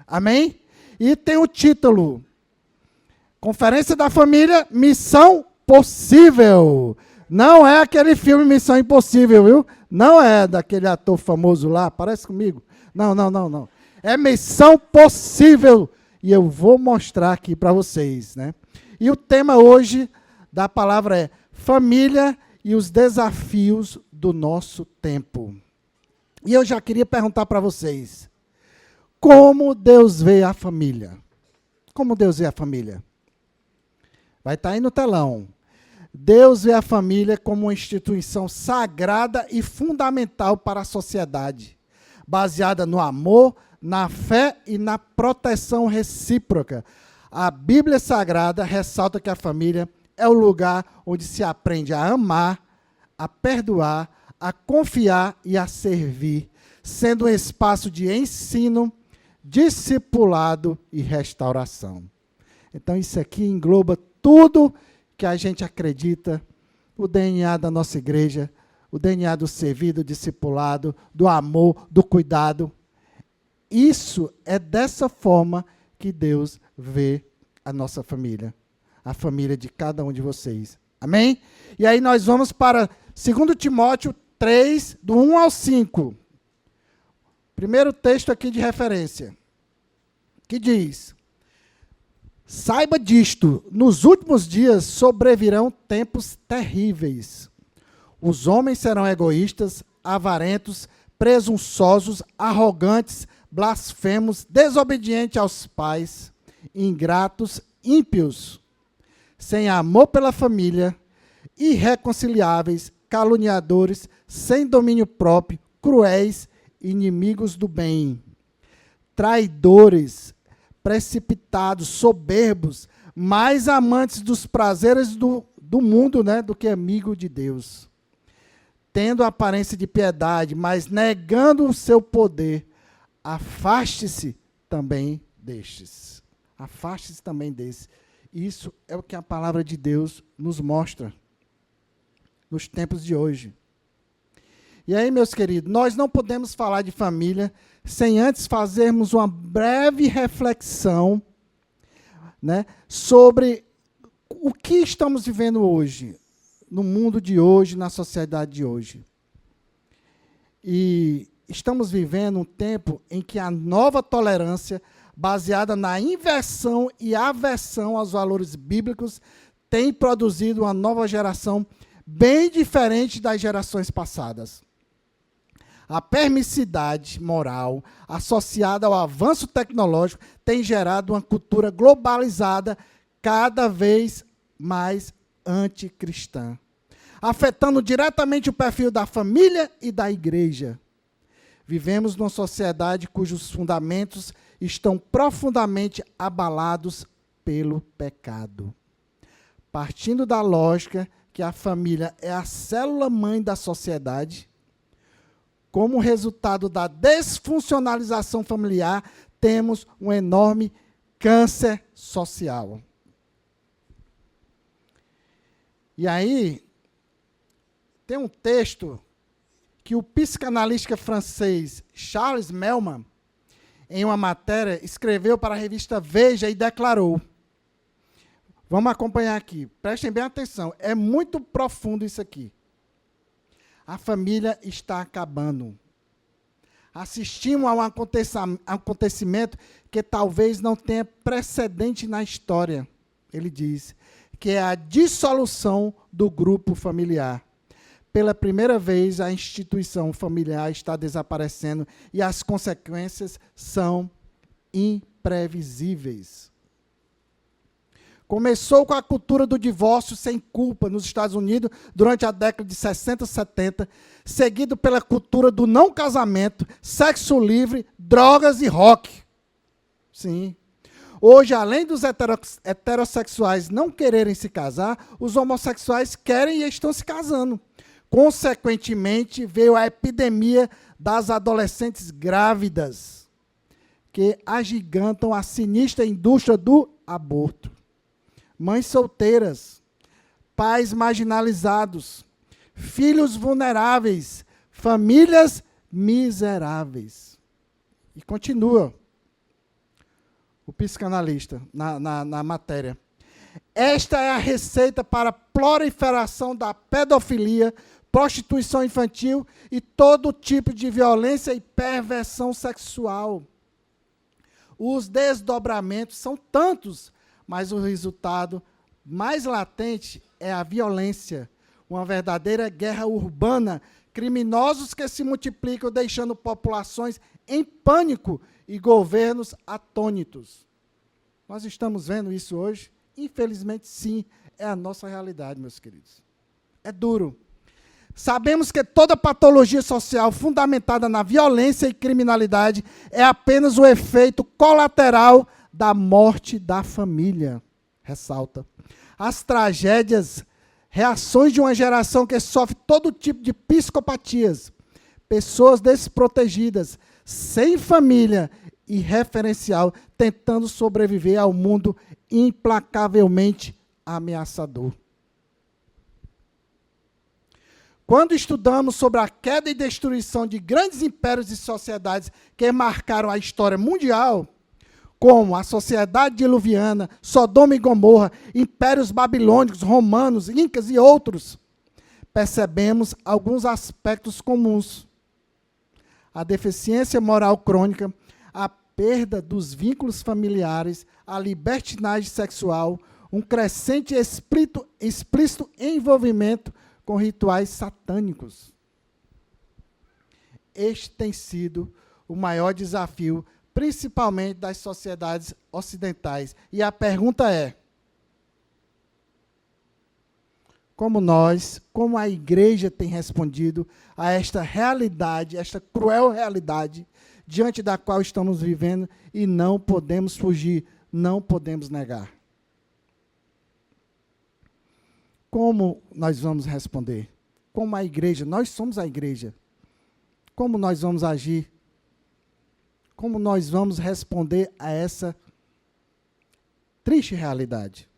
Amém? E tem o título, Conferência da Família, Missão Possível. Não é aquele filme Missão Impossível, viu? Não é daquele ator famoso lá, parece comigo. Não. É Missão Possível. E eu vou mostrar aqui para vocês, né? E o tema hoje da palavra é Família e os desafios do nosso tempo. E eu já queria perguntar para vocês, como Deus vê a família? Como Deus vê a família? Vai estar aí no telão. Deus vê a família como uma instituição sagrada e fundamental para a sociedade, baseada no amor, na fé e na proteção recíproca. A Bíblia Sagrada ressalta que a família é o lugar onde se aprende a amar, a perdoar, a confiar e a servir, sendo um espaço de ensino, discipulado e restauração. Então, isso aqui engloba tudo que a gente acredita, o DNA da nossa igreja, o DNA do servir, do discipulado, do amor, do cuidado. Isso é dessa forma que Deus vê a nossa família, a família de cada um de vocês. Amém? E aí nós vamos para 2 Timóteo 3, do 1 ao 5. Primeiro texto aqui de referência, que diz: Saiba disto, nos últimos dias sobrevirão tempos terríveis. Os homens serão egoístas, avarentos, presunçosos, arrogantes, blasfemos, desobedientes aos pais, ingratos, ímpios, sem amor pela família, irreconciliáveis, caluniadores, sem domínio próprio, cruéis, inimigos do bem, traidores, precipitados, soberbos, mais amantes dos prazeres do mundo, né, do que amigo de Deus. Tendo aparência de piedade, mas negando o seu poder, afaste-se também destes. Afaste-se também destes. Isso é o que a palavra de Deus nos mostra nos tempos de hoje. E aí, meus queridos, nós não podemos falar de família sem antes fazermos uma breve reflexão, né, sobre o que estamos vivendo hoje, no mundo de hoje, na sociedade de hoje. E estamos vivendo um tempo em que a nova tolerância, baseada na inversão e aversão aos valores bíblicos, tem produzido uma nova geração bem diferente das gerações passadas. A permissividade moral associada ao avanço tecnológico tem gerado uma cultura globalizada cada vez mais anticristã, afetando diretamente o perfil da família e da igreja. Vivemos numa sociedade cujos fundamentos estão profundamente abalados pelo pecado. Partindo da lógica que a família é a célula-mãe da sociedade, como resultado da desfuncionalização familiar, temos um enorme câncer social. E aí, tem um texto que o psicanalista francês Charles Melman, em uma matéria, escreveu para a revista Veja e declarou. Vamos acompanhar aqui. Prestem bem atenção. É muito profundo isso aqui. A família está acabando. Assistimos a um acontecimento que talvez não tenha precedente na história, ele diz, que é a dissolução do grupo familiar. Pela primeira vez, a instituição familiar está desaparecendo e as consequências são imprevisíveis. Começou com a cultura do divórcio sem culpa nos Estados Unidos durante a década de 60 e 70, seguido pela cultura do não casamento, sexo livre, drogas e rock. Sim. Hoje, além dos heterossexuais não quererem se casar, os homossexuais querem e estão se casando. Consequentemente, veio a epidemia das adolescentes grávidas, que agigantam a sinistra indústria do aborto. Mães solteiras, pais marginalizados, filhos vulneráveis, famílias miseráveis. E continua. o psicanalista, na matéria. Esta é a receita para a proliferação da pedofilia, prostituição infantil e todo tipo de violência e perversão sexual. Os desdobramentos são tantos, mas o resultado mais latente é a violência, uma verdadeira guerra urbana, criminosos que se multiplicam, deixando populações em pânico e governos atônitos. Nós estamos vendo isso hoje? Infelizmente, sim, é a nossa realidade, meus queridos. É duro. Sabemos que toda patologia social fundamentada na violência e criminalidade é apenas o efeito colateral da morte da família. Ressalta. As tragédias, reações de uma geração que sofre todo tipo de psicopatias, pessoas desprotegidas, sem família e referencial, tentando sobreviver ao mundo implacavelmente ameaçador. Quando estudamos sobre a queda e destruição de grandes impérios e sociedades que marcaram a história mundial, como a sociedade diluviana, Sodoma e Gomorra, impérios babilônicos, romanos, incas e outros, percebemos alguns aspectos comuns. A deficiência moral crônica, a perda dos vínculos familiares, a libertinagem sexual, um crescente explícito envolvimento com rituais satânicos. Este tem sido o maior desafio, principalmente das sociedades ocidentais. E a pergunta é: como a igreja tem respondido a esta realidade, esta cruel realidade, diante da qual estamos vivendo e não podemos fugir, não podemos negar? Como nós vamos responder? Como a igreja, nós somos a igreja. Como nós vamos agir? Como nós vamos responder a essa triste realidade?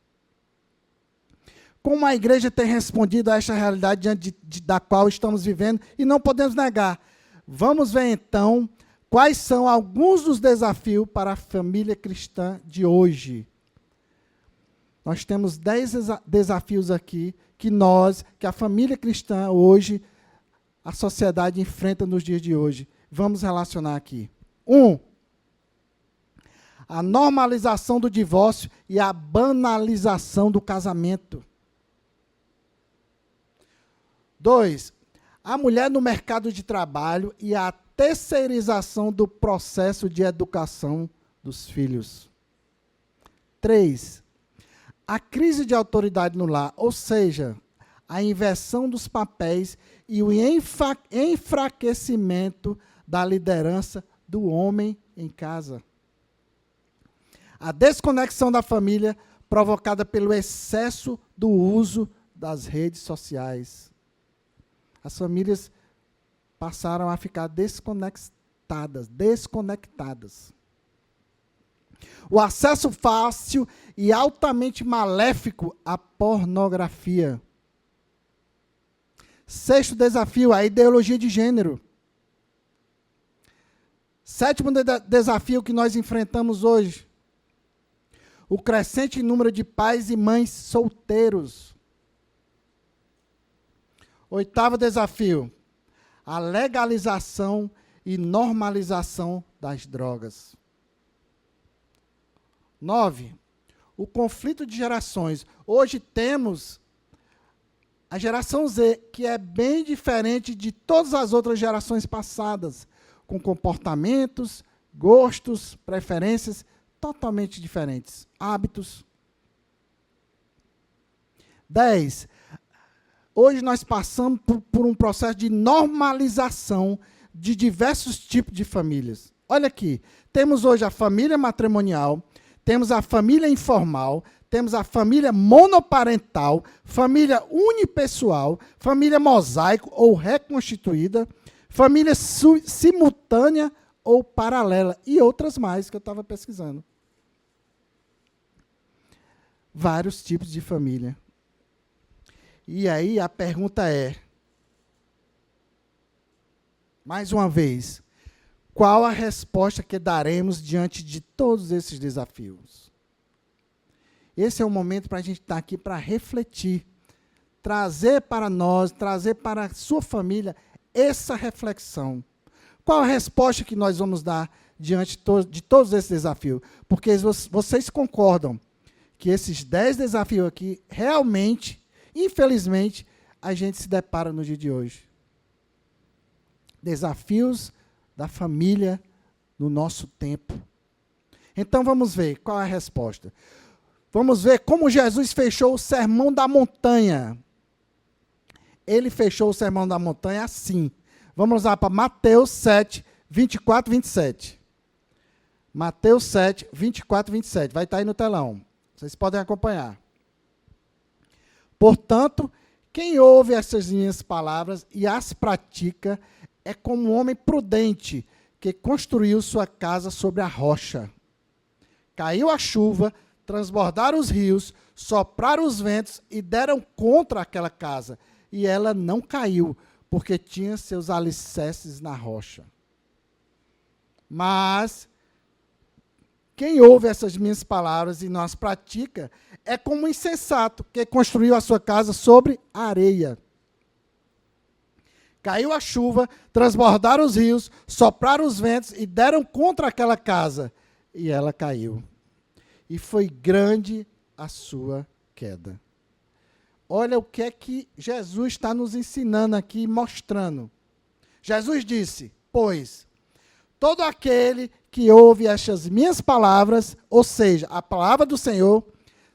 Como a igreja tem respondido a esta realidade diante da qual estamos vivendo e não podemos negar? Vamos ver então quais são alguns dos desafios para a família cristã de hoje. Nós temos 10 desafios aqui que a família cristã hoje, a sociedade enfrenta nos dias de hoje. Vamos relacionar aqui. 1. A normalização do divórcio e a banalização do casamento. 2. A mulher no mercado de trabalho e a terceirização do processo de educação dos filhos. 3. A crise de autoridade no lar, ou seja, a inversão dos papéis e o enfraquecimento da liderança do homem em casa. A desconexão da família provocada pelo excesso do uso das redes sociais. As famílias passaram a ficar desconectadas. O acesso fácil e altamente maléfico à pornografia. 6º desafio, a ideologia de gênero. 7º desafio que nós enfrentamos hoje, o crescente número de pais e mães solteiros. 8º desafio, a legalização e normalização das drogas. 9, o conflito de gerações. Hoje temos a geração Z, que é bem diferente de todas as outras gerações passadas, com comportamentos, gostos, preferências totalmente diferentes, hábitos. 10, hoje nós passamos por um processo de normalização de diversos tipos de famílias. Olha aqui, temos hoje a família matrimonial, temos a família informal, temos a família monoparental, família unipessoal, família mosaico ou reconstituída, família simultânea ou paralela, e outras mais que eu estava pesquisando. Vários tipos de família. E aí a pergunta é, mais uma vez, qual a resposta que daremos diante de todos esses desafios? Esse é o momento para a gente estar aqui para refletir, trazer para nós, trazer para a sua família essa reflexão. Qual a resposta que nós vamos dar diante de todos esses desafios? Porque vocês concordam que esses 10 desafios aqui, realmente, infelizmente, a gente se depara no dia de hoje. Desafios da família no nosso tempo. Então vamos ver qual é a resposta. Vamos ver como Jesus fechou o Sermão da Montanha. Ele fechou o Sermão da Montanha assim. Vamos lá para Mateus 7, 24 e 27. Mateus 7, 24 e 27. Vai estar aí no telão. Vocês podem acompanhar. Portanto, quem ouve essas minhas palavras e as pratica é como um homem prudente que construiu sua casa sobre a rocha. Caiu a chuva, transbordaram os rios, sopraram os ventos e deram contra aquela casa. E ela não caiu, porque tinha seus alicerces na rocha. Mas quem ouve essas minhas palavras e não as pratica é como um insensato que construiu a sua casa sobre a areia. Caiu a chuva, transbordaram os rios, sopraram os ventos e deram contra aquela casa. E ela caiu. E foi grande a sua queda. Olha o que é que Jesus está nos ensinando aqui, mostrando. Jesus disse, pois, todo aquele que ouve estas minhas palavras, ou seja, a palavra do Senhor,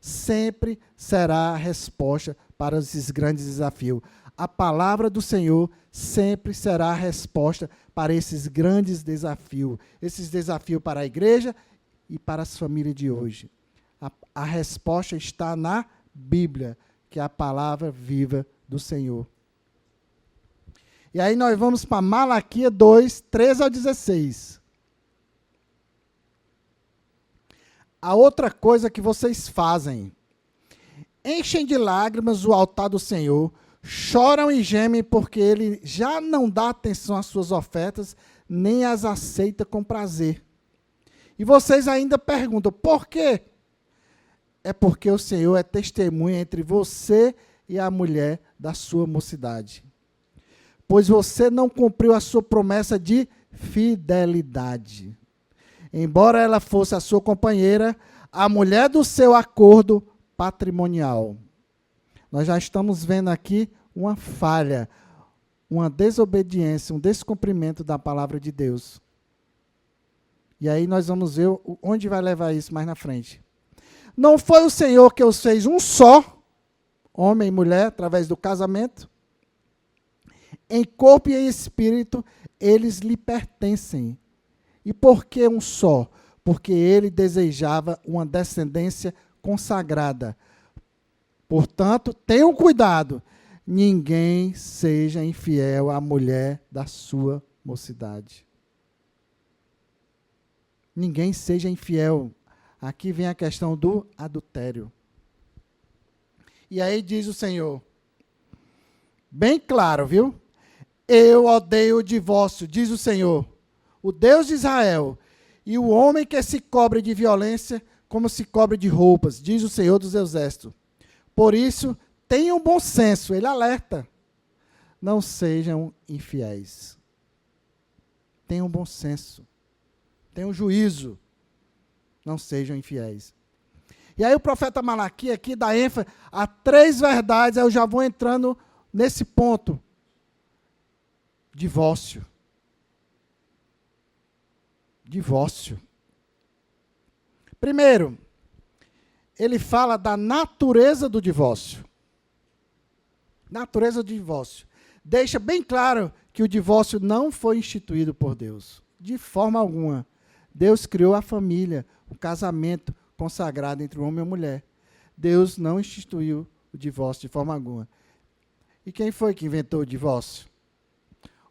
sempre será a resposta para esses grandes desafios. A palavra do Senhor sempre será a resposta para esses grandes desafios. Esses desafios para a igreja e para as famílias de hoje. A resposta está na Bíblia, que é a palavra viva do Senhor. E aí nós vamos para Malaquias 2, 13 ao 16. A outra coisa que vocês fazem, enchem de lágrimas o altar do Senhor, choram e gemem porque ele já não dá atenção às suas ofertas, nem as aceita com prazer. E vocês ainda perguntam, por quê? É porque o Senhor é testemunha entre você e a mulher da sua mocidade. Pois você não cumpriu a sua promessa de fidelidade. Embora ela fosse a sua companheira, a mulher do seu acordo patrimonial. Nós já estamos vendo aqui uma falha, uma desobediência, um descumprimento da palavra de Deus. E aí nós vamos ver onde vai levar isso mais na frente. Não foi o Senhor que os fez um só, homem e mulher, através do casamento? Em corpo e em espírito, eles lhe pertencem. E por que um só? Porque ele desejava uma descendência consagrada. Portanto, tenham cuidado, ninguém seja infiel à mulher da sua mocidade. Ninguém seja infiel. Aqui vem a questão do adultério. E aí diz o Senhor, bem claro, viu? Eu odeio o divórcio, diz o Senhor, o Deus de Israel, e o homem que se cobre de violência como se cobre de roupas, diz o Senhor dos Exércitos. Por isso, tenham bom senso, ele alerta, não sejam infiéis. Tenham bom senso, tenham juízo, não sejam infiéis. E aí o profeta Malaquias aqui dá ênfase a 3 verdades, aí eu já vou entrando nesse ponto. Divórcio. Divórcio. Primeiro, ele fala da natureza do divórcio. Natureza do divórcio. Deixa bem claro que o divórcio não foi instituído por Deus, de forma alguma. Deus criou a família, o casamento consagrado entre o homem e a mulher. Deus não instituiu o divórcio de forma alguma. E quem foi que inventou o divórcio?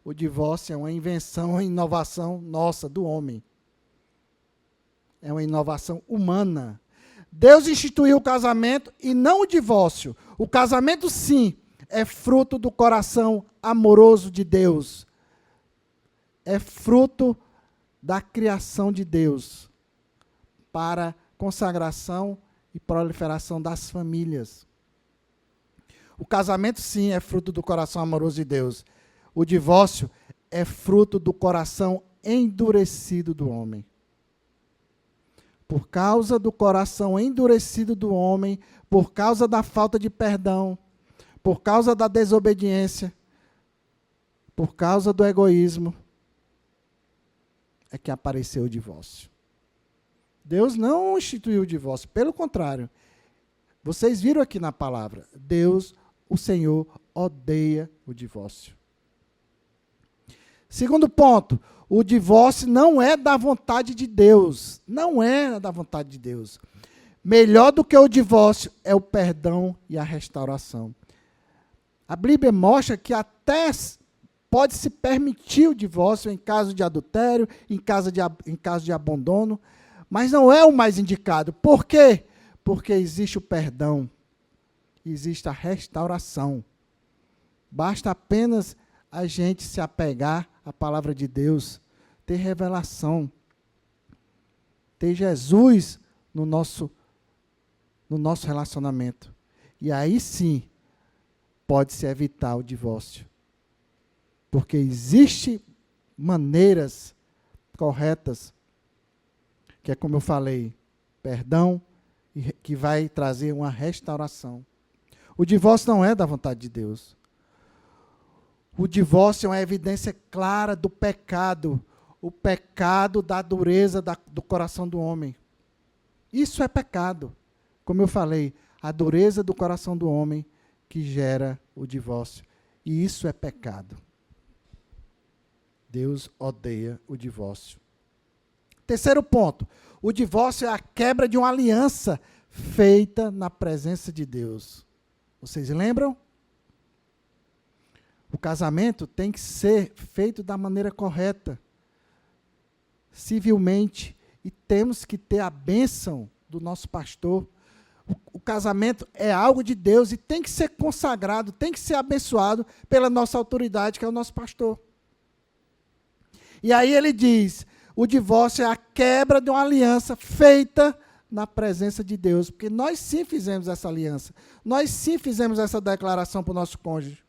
O divórcio é uma invenção, uma inovação nossa, do homem. É uma inovação humana. Deus instituiu o casamento e não o divórcio. O casamento, sim, é fruto do coração amoroso de Deus. É fruto da criação de Deus para consagração e proliferação das famílias. O casamento, sim, é fruto do coração amoroso de Deus. O divórcio é fruto do coração endurecido do homem. Por causa do coração endurecido do homem, por causa da falta de perdão, por causa da desobediência, por causa do egoísmo, é que apareceu o divórcio. Deus não instituiu o divórcio, pelo contrário. Vocês viram aqui na palavra, Deus, o Senhor, odeia o divórcio. Segundo ponto, o divórcio não é da vontade de Deus. Não é da vontade de Deus. Melhor do que o divórcio é o perdão e a restauração. A Bíblia mostra que até pode se permitir o divórcio em caso de adultério, em caso de abandono, mas não é o mais indicado. Por quê? Porque existe o perdão, existe a restauração. Basta apenas a gente se apegar à palavra de Deus, ter revelação, ter Jesus no nosso relacionamento. E aí sim, pode-se evitar o divórcio. Porque existem maneiras corretas, que é como eu falei, perdão, que vai trazer uma restauração. O divórcio não é da vontade de Deus. O divórcio é uma evidência clara do pecado, o pecado da dureza do coração do homem. Isso é pecado. Como eu falei, a dureza do coração do homem que gera o divórcio. E isso é pecado. Deus odeia o divórcio. Terceiro ponto, o divórcio é a quebra de uma aliança feita na presença de Deus. Vocês lembram? O casamento tem que ser feito da maneira correta, civilmente, e temos que ter a bênção do nosso pastor. O casamento é algo de Deus e tem que ser consagrado, tem que ser abençoado pela nossa autoridade, que é o nosso pastor. E aí ele diz, o divórcio é a quebra de uma aliança feita na presença de Deus, porque nós sim fizemos essa aliança, nós sim fizemos essa declaração para o nosso cônjuge.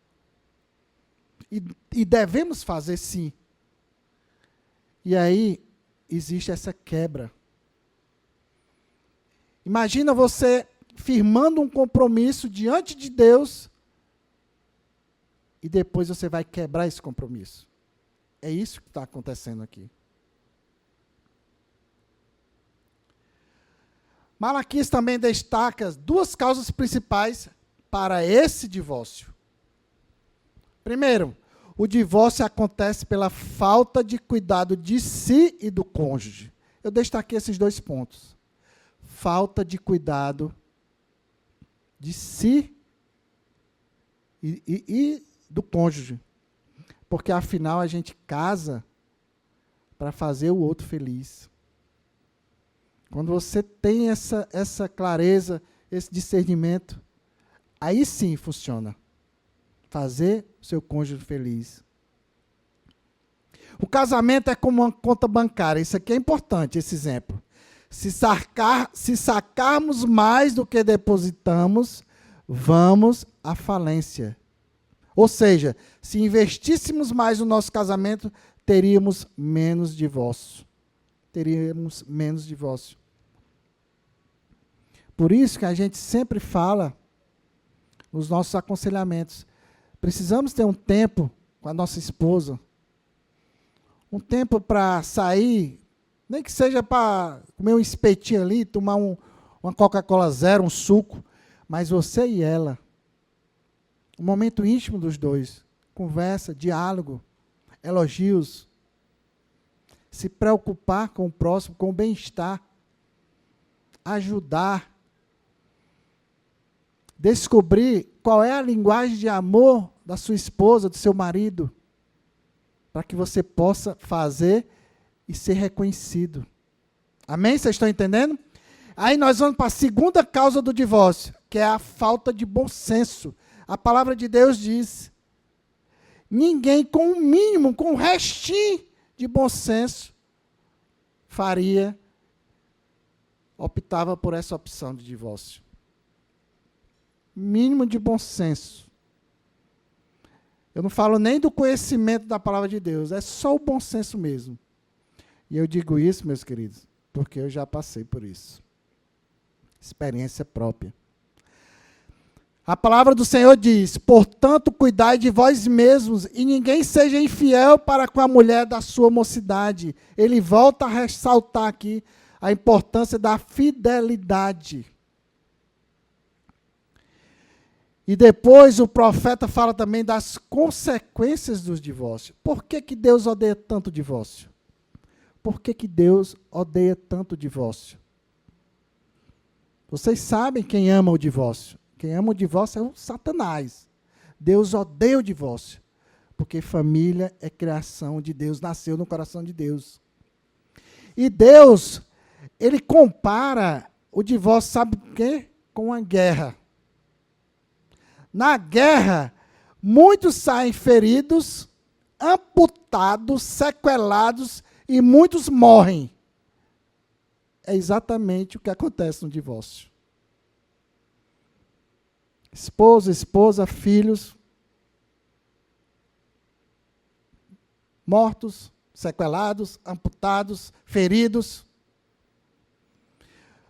E devemos fazer sim. E aí existe essa quebra. Imagina você firmando um compromisso diante de Deus e depois você vai quebrar esse compromisso. É isso que está acontecendo aqui. Malaquias também destaca duas causas principais para esse divórcio. Primeiro, o divórcio acontece pela falta de cuidado de si e do cônjuge. Eu destaquei esses dois pontos. Falta de cuidado de si e do cônjuge. Porque, afinal, a gente casa para fazer o outro feliz. Quando você tem essa clareza, esse discernimento, aí sim funciona. Fazer o seu cônjuge feliz. O casamento é como uma conta bancária. Isso aqui é importante, esse exemplo. Se sacarmos mais do que depositamos, vamos à falência. Ou seja, se investíssemos mais no nosso casamento, teríamos menos divórcio. Teríamos menos divórcio. Por isso que a gente sempre fala nos nossos aconselhamentos. Precisamos ter um tempo com a nossa esposa. Um tempo para sair, nem que seja para comer um espetinho ali, tomar uma Coca-Cola zero, um suco, mas você e ela. Um momento íntimo dos dois. Conversa, diálogo, elogios. Se preocupar com o próximo, com o bem-estar. Ajudar. Descobrir qual é a linguagem de amor da sua esposa, do seu marido, para que você possa fazer e ser reconhecido. Amém? Vocês estão entendendo? Aí nós vamos para a segunda causa do divórcio, que é a falta de bom senso. A palavra de Deus diz, ninguém com o mínimo, com o restinho de bom senso, faria, optava por essa opção de divórcio. Mínimo de bom senso. Eu não falo nem do conhecimento da palavra de Deus, é só o bom senso mesmo. E eu digo isso, meus queridos, porque eu já passei por isso. Experiência própria. A palavra do Senhor diz: portanto, cuidai de vós mesmos, e ninguém seja infiel para com a mulher da sua mocidade. Ele volta a ressaltar aqui a importância da fidelidade. E depois o profeta fala também das consequências dos divórcios. Por que que Deus odeia tanto o divórcio? Por que que Deus odeia tanto o divórcio? Vocês sabem quem ama o divórcio. Quem ama o divórcio é o Satanás. Deus odeia o divórcio, porque família é criação de Deus, nasceu no coração de Deus. E Deus, ele compara o divórcio, sabe o quê? Com a guerra. Na guerra, muitos saem feridos, amputados, sequelados e muitos morrem. É exatamente o que acontece no divórcio. Esposa, filhos, mortos, sequelados, amputados, feridos.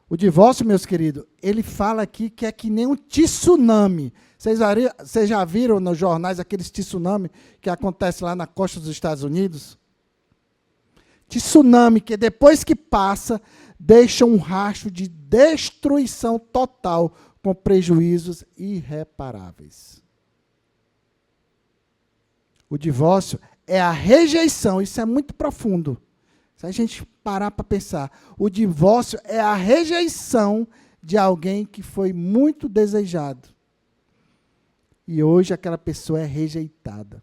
O divórcio, meus queridos, ele fala aqui que é que nem um tsunami. Vocês já viram nos jornais aqueles tsunami que acontece lá na costa dos Estados Unidos? Tsunami que depois que passa, deixa um rastro de destruição total, com prejuízos irreparáveis. O divórcio é a rejeição, isso é muito profundo. Se a gente parar para pensar, o divórcio é a rejeição de alguém que foi muito desejado. E hoje aquela pessoa é rejeitada.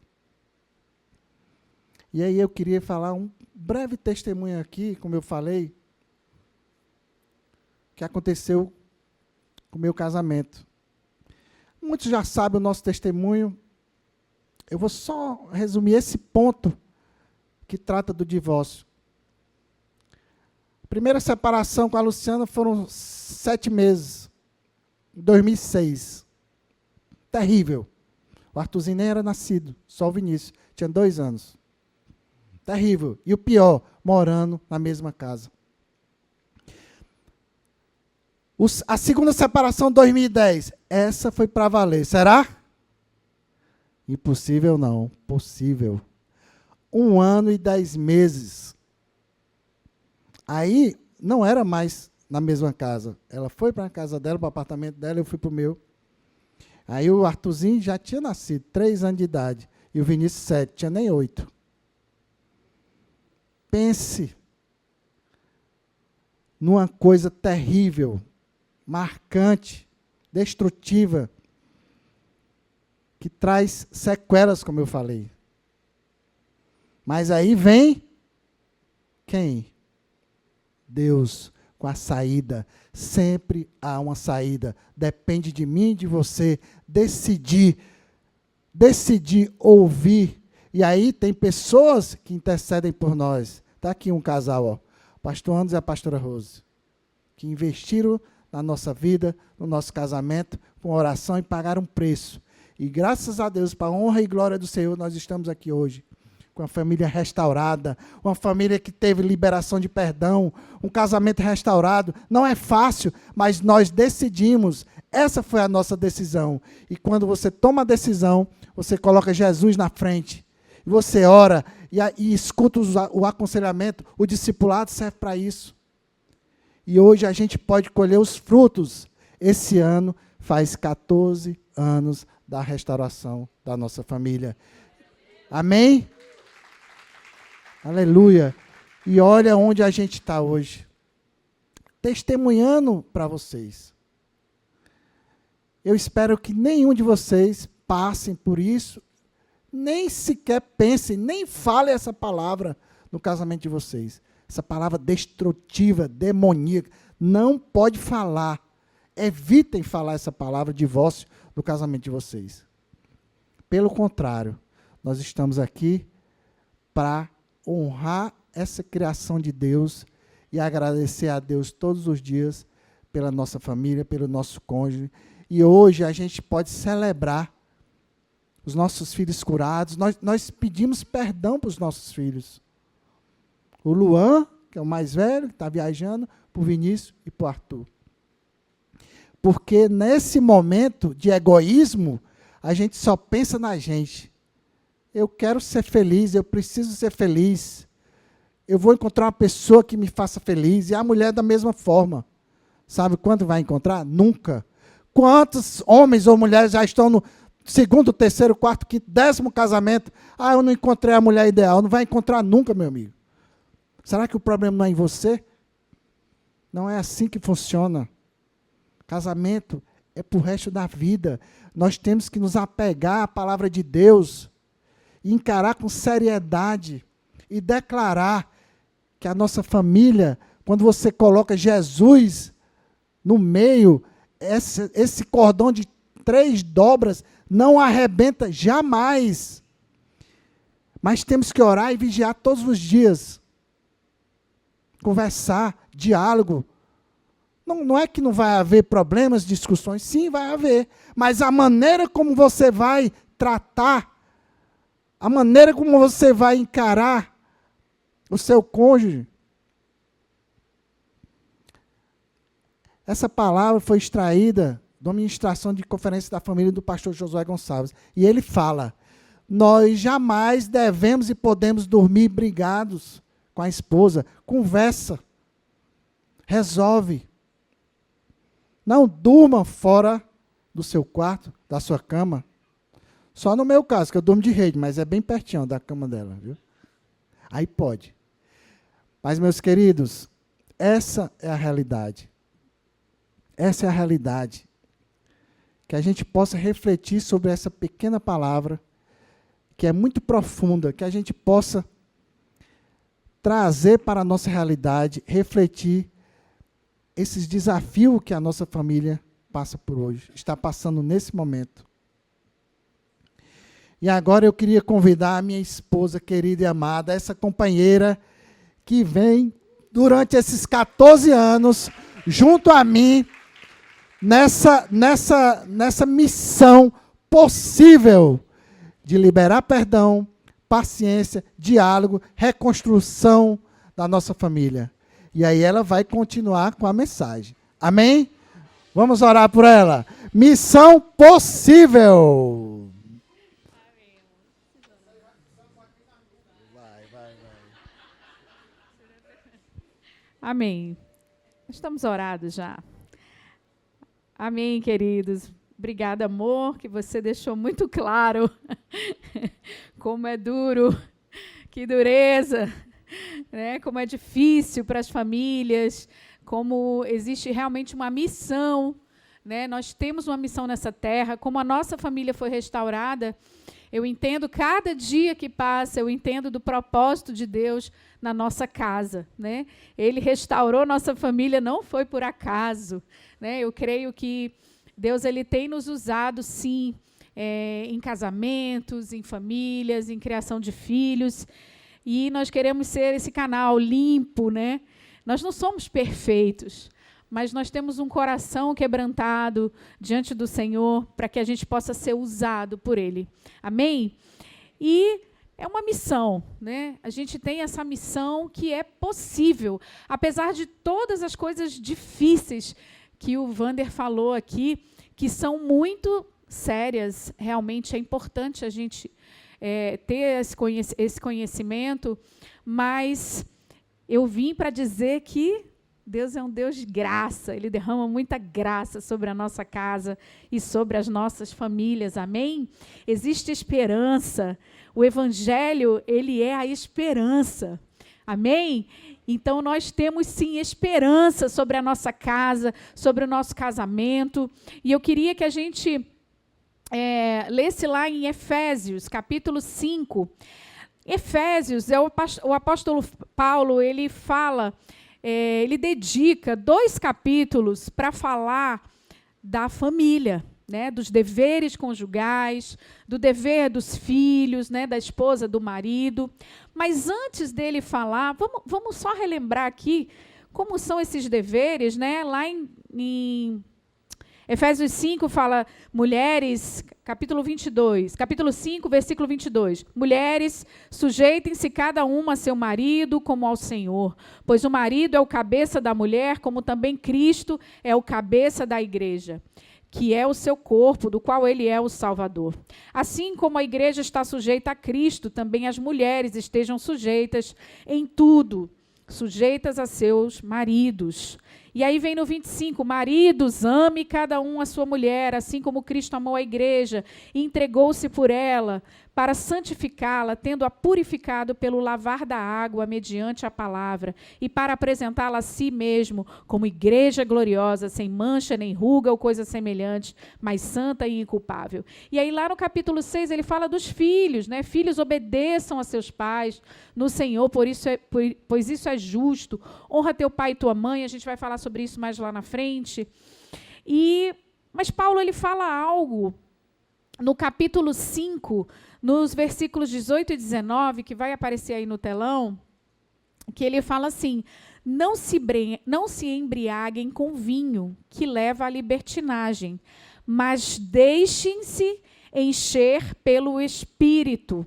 E aí eu queria falar um breve testemunho aqui, como eu falei, que aconteceu com o meu casamento. Muitos já sabem o nosso testemunho. Eu vou só resumir esse ponto que trata do divórcio. A primeira separação com a Luciana foram 7 meses, em 2006. Terrível. O Arthurzinho nem era nascido, só o Vinícius. Tinha 2 anos. Terrível. E o pior, morando na mesma casa. A segunda separação, 2010. Essa foi para valer. Será? Impossível não. Possível. 1 ano e 10 meses. Aí, não era mais na mesma casa. Ela foi para a casa dela, para o apartamento dela, eu fui para o meu. Aí o Arthurzinho já tinha nascido, 3 anos de idade. E o Vinícius, 7, tinha nem 8. Pense numa coisa terrível, marcante, destrutiva, que traz sequelas, como eu falei. Mas aí vem quem? Deus com a saída. Sempre há uma saída. Depende de mim e de você decidir ouvir. E aí tem pessoas que intercedem por nós. Está aqui um casal, ó, o pastor Anderson e a pastora Rose, que investiram na nossa vida, no nosso casamento, com oração e pagaram um preço. E graças a Deus, para a honra e glória do Senhor, nós estamos aqui hoje, com a família restaurada, uma família que teve liberação de perdão, um casamento restaurado. Não é fácil, mas nós decidimos, essa foi a nossa decisão. E quando você toma a decisão, você coloca Jesus na frente, e você ora, e escuta o aconselhamento, o discipulado serve para isso. E hoje a gente pode colher os frutos. Esse ano faz 14 anos da restauração da nossa família. Amém? Aleluia. E olha onde a gente está hoje. Testemunhando para vocês. Eu espero que nenhum de vocês passem por isso, nem sequer pensem, nem falem essa palavra no casamento de vocês. Essa palavra destrutiva, demoníaca, não pode falar. Evitem falar essa palavra divórcio no casamento de vocês. Pelo contrário, nós estamos aqui para honrar essa criação de Deus e agradecer a Deus todos os dias pela nossa família, pelo nosso cônjuge. E hoje a gente pode celebrar os nossos filhos curados. Nós pedimos perdão para os nossos filhos. O Luan, que é o mais velho, que está viajando, para o Vinícius e para o Arthur. Porque nesse momento de egoísmo, a gente só pensa na gente. Eu quero ser feliz, eu preciso ser feliz. Eu vou encontrar uma pessoa que me faça feliz. E a mulher da mesma forma. Sabe quando vai encontrar? Nunca. Quantos homens ou mulheres já estão no segundo, terceiro, quarto, quinto, 10º casamento? Ah, eu não encontrei a mulher ideal. Não vai encontrar nunca, meu amigo. Será que o problema não é em você? Não é assim que funciona. Casamento é para o resto da vida. Nós temos que nos apegar à palavra de Deus, e encarar com seriedade e declarar que a nossa família, quando você coloca Jesus no meio, esse cordão de 3 dobras não arrebenta jamais. Mas temos que orar e vigiar todos os dias. Conversar, diálogo. Não é que não vai haver problemas, discussões. Sim, vai haver. Mas a maneira como você vai tratar, a maneira como você vai encarar o seu cônjuge. Essa palavra foi extraída da ministração de conferência da família do pastor Josué Gonçalves. E ele fala: nós jamais devemos e podemos dormir brigados com a esposa. Conversa. Resolve. Não durma fora do seu quarto, da sua cama. Só no meu caso, que eu durmo de rede, mas é bem pertinho da cama dela, viu? Aí pode. Mas, meus queridos, essa é a realidade. Essa é a realidade. Que a gente possa refletir sobre essa pequena palavra, que é muito profunda, que a gente possa trazer para a nossa realidade, refletir esses desafios que a nossa família passa por hoje, está passando nesse momento. E agora eu queria convidar a minha esposa querida e amada, essa companheira que vem durante esses 14 anos junto a mim nessa missão possível de liberar perdão, paciência, diálogo, reconstrução da nossa família. E aí ela vai continuar com a mensagem. Amém? Vamos orar por ela. Missão possível. Amém. Estamos orados já. Amém, queridos. Obrigada, amor, que você deixou muito claro como é duro, que dureza, né? Como é difícil para as famílias, como existe realmente uma missão, né? Nós temos uma missão nessa terra, como a nossa família foi restaurada. Eu entendo cada dia que passa, eu entendo do propósito de Deus na nossa casa, né? Ele restaurou nossa família, não foi por acaso, né? Eu creio que Deus ele tem nos usado, sim, em casamentos, em famílias, em criação de filhos, e nós queremos ser esse canal limpo, né? Nós não somos perfeitos, mas nós temos um coração quebrantado diante do Senhor para que a gente possa ser usado por Ele. Amém? E é uma missão, né? A gente tem essa missão que é possível, apesar de todas as coisas difíceis que o Wander falou aqui, que são muito sérias. Realmente é importante a gente ter esse conhecimento, mas eu vim para dizer que Deus é um Deus de graça, Ele derrama muita graça sobre a nossa casa e sobre as nossas famílias, amém? Existe esperança, o Evangelho, ele é a esperança, amém? Então, nós temos, sim, esperança sobre a nossa casa, sobre o nosso casamento, e eu queria que a gente lesse lá em Efésios, capítulo 5. Efésios, o apóstolo Paulo, ele fala... ele dedica 2 capítulos para falar da família, né, dos deveres conjugais, do dever dos filhos, né, da esposa, do marido. Mas antes dele falar, vamos só relembrar aqui como são esses deveres, né? Lá em Efésios 5 fala, mulheres, capítulo 5, versículo 22. Mulheres, sujeitem-se cada uma a seu marido como ao Senhor, pois o marido é o cabeça da mulher, como também Cristo é o cabeça da igreja, que é o seu corpo, do qual ele é o Salvador. Assim como a igreja está sujeita a Cristo, também as mulheres estejam sujeitas em tudo, sujeitas a seus maridos. E aí vem no 25, maridos, ame cada um a sua mulher, assim como Cristo amou a igreja e entregou-se por ela, para santificá-la, tendo-a purificado pelo lavar da água mediante a palavra, e para apresentá-la a si mesmo como igreja gloriosa, sem mancha nem ruga ou coisa semelhante, mas santa e inculpável. E aí lá no capítulo 6 ele fala dos filhos, né? Filhos, obedeçam a seus pais no Senhor, pois isso é justo. Honra teu pai e tua mãe, a gente vai falar sobre isso mais lá na frente. Mas Paulo ele fala algo no capítulo 5, nos versículos 18 e 19, que vai aparecer aí no telão, que ele fala assim, não se embriaguem com vinho, que leva à libertinagem, mas deixem-se encher pelo Espírito,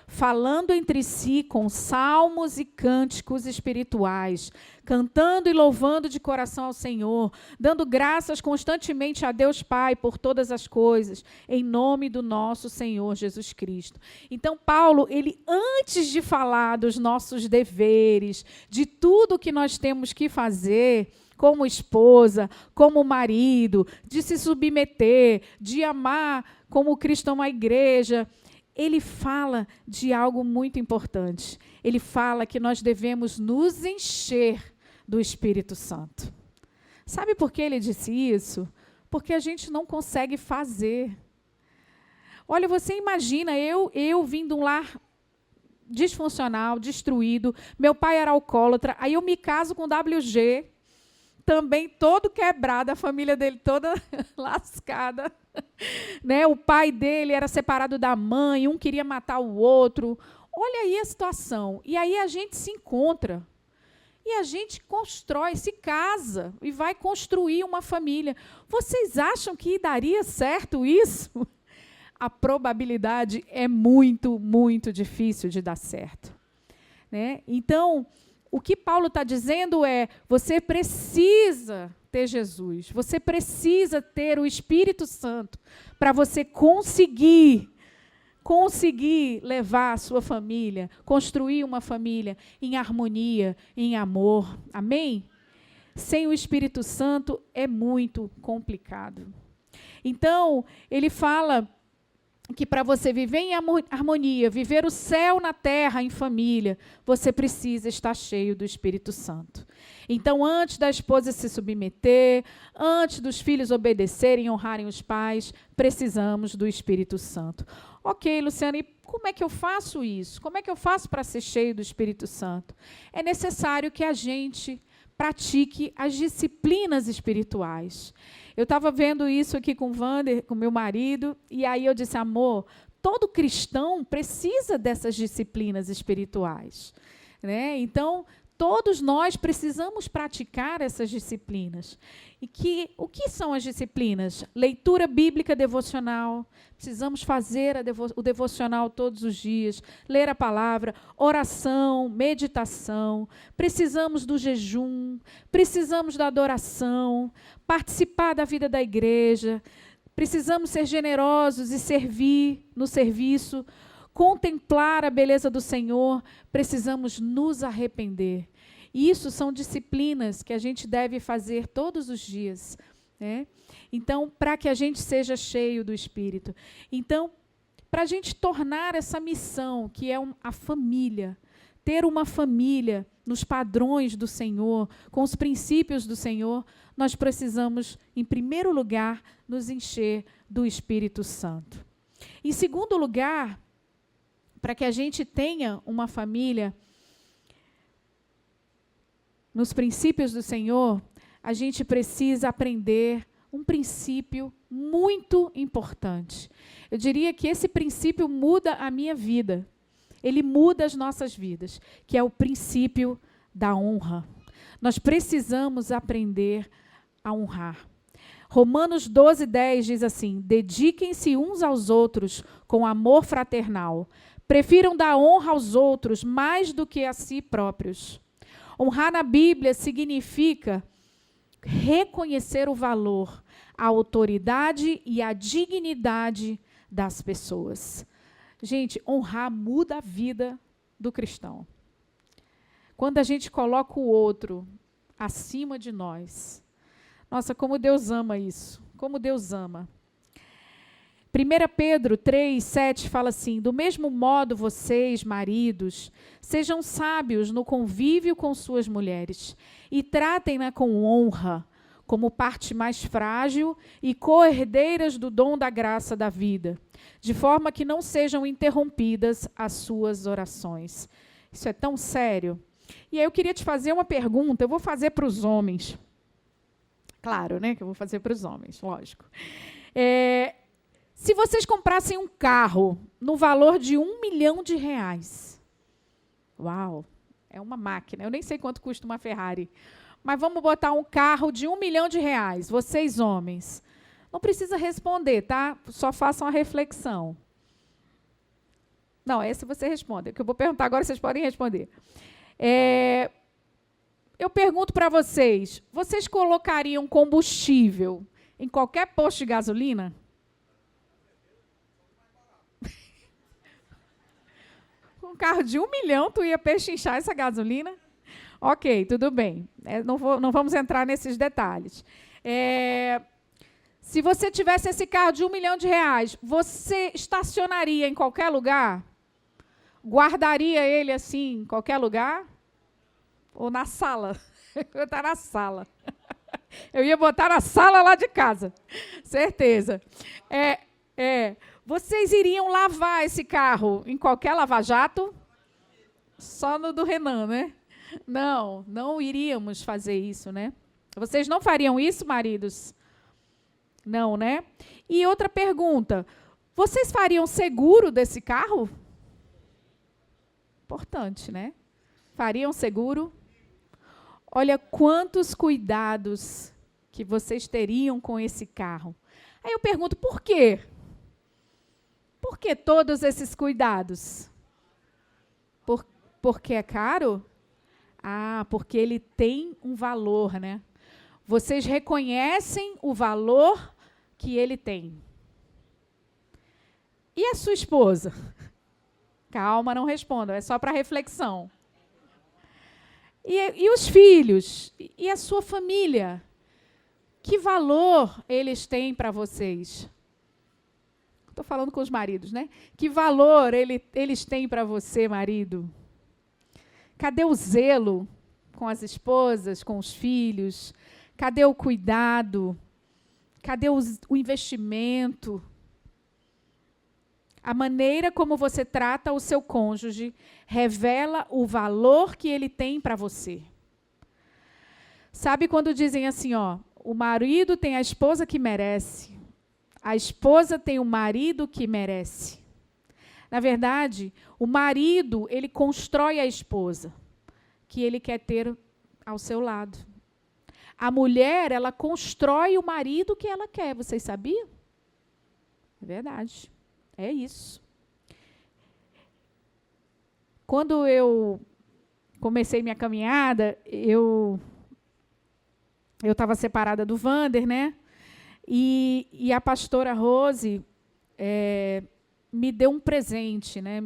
falando entre si com salmos e cânticos espirituais, cantando e louvando de coração ao Senhor, dando graças constantemente a Deus Pai por todas as coisas, em nome do nosso Senhor Jesus Cristo. Então, Paulo, ele, antes de falar dos nossos deveres, de tudo que nós temos que fazer, como esposa, como marido, de se submeter, de amar como Cristo ama a igreja, ele fala de algo muito importante. Ele fala que nós devemos nos encher do Espírito Santo. Sabe por que ele disse isso? Porque a gente não consegue fazer. Olha, você imagina, eu vim de um lar disfuncional, destruído, meu pai era alcoólatra, aí eu me caso com WG, também todo quebrado, a família dele toda lascada. Né? O pai dele era separado da mãe, um queria matar o outro. Olha aí a situação. E aí a gente se encontra. E a gente constrói, se casa e vai construir uma família. Vocês acham que daria certo isso? A probabilidade é muito, muito difícil de dar certo. Né? Então, o que Paulo está dizendo é, você precisa ter Jesus, você precisa ter o Espírito Santo para você conseguir levar a sua família, construir uma família em harmonia, em amor. Amém? Sem o Espírito Santo é muito complicado. Então, ele fala que para você viver em harmonia, viver o céu na terra em família, você precisa estar cheio do Espírito Santo. Então, antes da esposa se submeter, antes dos filhos obedecerem e honrarem os pais, precisamos do Espírito Santo. Ok, Luciana, e como é que eu faço isso? Como é que eu faço para ser cheio do Espírito Santo? É necessário que a gente pratique as disciplinas espirituais. Eu estava vendo isso aqui com o Wander, com meu marido, e aí eu disse, amor, todo cristão precisa dessas disciplinas espirituais. Né? Então, todos nós precisamos praticar essas disciplinas. O que são as disciplinas? Leitura bíblica devocional. Precisamos fazer o devocional todos os dias. Ler a palavra, oração, meditação. Precisamos do jejum. Precisamos da adoração. Participar da vida da igreja. Precisamos ser generosos e servir no serviço. Contemplar a beleza do Senhor, precisamos nos arrepender. E isso são disciplinas que a gente deve fazer todos os dias. Né? Então, para que a gente seja cheio do Espírito. Então, para a gente tornar essa missão, que é a família, ter uma família nos padrões do Senhor, com os princípios do Senhor, nós precisamos, em primeiro lugar, nos encher do Espírito Santo. Em segundo lugar, para que a gente tenha uma família nos princípios do Senhor, a gente precisa aprender um princípio muito importante. Eu diria que esse princípio muda a minha vida. Ele muda as nossas vidas, que é o princípio da honra. Nós precisamos aprender a honrar. Romanos 12:10 diz assim: dediquem-se uns aos outros com amor fraternal. Prefiram dar honra aos outros mais do que a si próprios. Honrar na Bíblia significa reconhecer o valor, a autoridade e a dignidade das pessoas. Gente, honrar muda a vida do cristão. Quando a gente coloca o outro acima de nós. Nossa, como Deus ama isso. Como Deus ama. 1 Pedro 3:7 fala assim: do mesmo modo vocês, maridos, sejam sábios no convívio com suas mulheres e tratem-na com honra, como parte mais frágil e co-herdeiras do dom da graça da vida, de forma que não sejam interrompidas as suas orações. Isso é tão sério. E aí eu queria te fazer uma pergunta, eu vou fazer para os homens. Claro, né, que eu vou fazer para os homens, lógico. Se vocês comprassem um carro no valor de R$1 milhão, uau, é uma máquina, eu nem sei quanto custa uma Ferrari, mas vamos botar um carro de R$1 milhão, vocês homens. Não precisa responder, tá? Só façam a reflexão. Não, essa você responde, o que eu vou perguntar agora vocês podem responder. Eu pergunto para vocês, vocês colocariam combustível em qualquer posto de gasolina? Um carro de R$1 milhão, tu ia pechinchar essa gasolina? Ok, tudo bem. Não vamos entrar nesses detalhes. Se você tivesse esse carro de R$1 milhão, você estacionaria em qualquer lugar? Guardaria ele assim em qualquer lugar? Ou na sala? Eu ia botar na sala. Eu ia botar na sala lá de casa. Certeza. Vocês iriam lavar esse carro em qualquer lava-jato? Só no do Renan, né? Não iríamos fazer isso, né? Vocês não fariam isso, maridos? Não, né? E outra pergunta. Vocês fariam seguro desse carro? Importante, né? Fariam seguro? Olha quantos cuidados que vocês teriam com esse carro. Aí eu pergunto, por quê? Por que todos esses cuidados? Porque é caro? Porque ele tem um valor, né? Vocês reconhecem o valor que ele tem. E a sua esposa? Calma, não respondam, é só para reflexão. E os filhos? E a sua família? Que valor eles têm para vocês? Estou falando com os maridos, né? Que valor eles têm para você, marido? Cadê o zelo com as esposas, com os filhos? Cadê o cuidado? Cadê o investimento? A maneira como você trata o seu cônjuge revela o valor que ele tem para você. Sabe quando dizem assim, o marido tem a esposa que merece, a esposa tem o marido que merece. Na verdade, o marido, ele constrói a esposa que ele quer ter ao seu lado. A mulher, ela constrói o marido que ela quer. Vocês sabiam? É verdade. É isso. Quando eu comecei minha caminhada, eu estava separada do Vander, né? E a pastora Rose me deu um presente, né?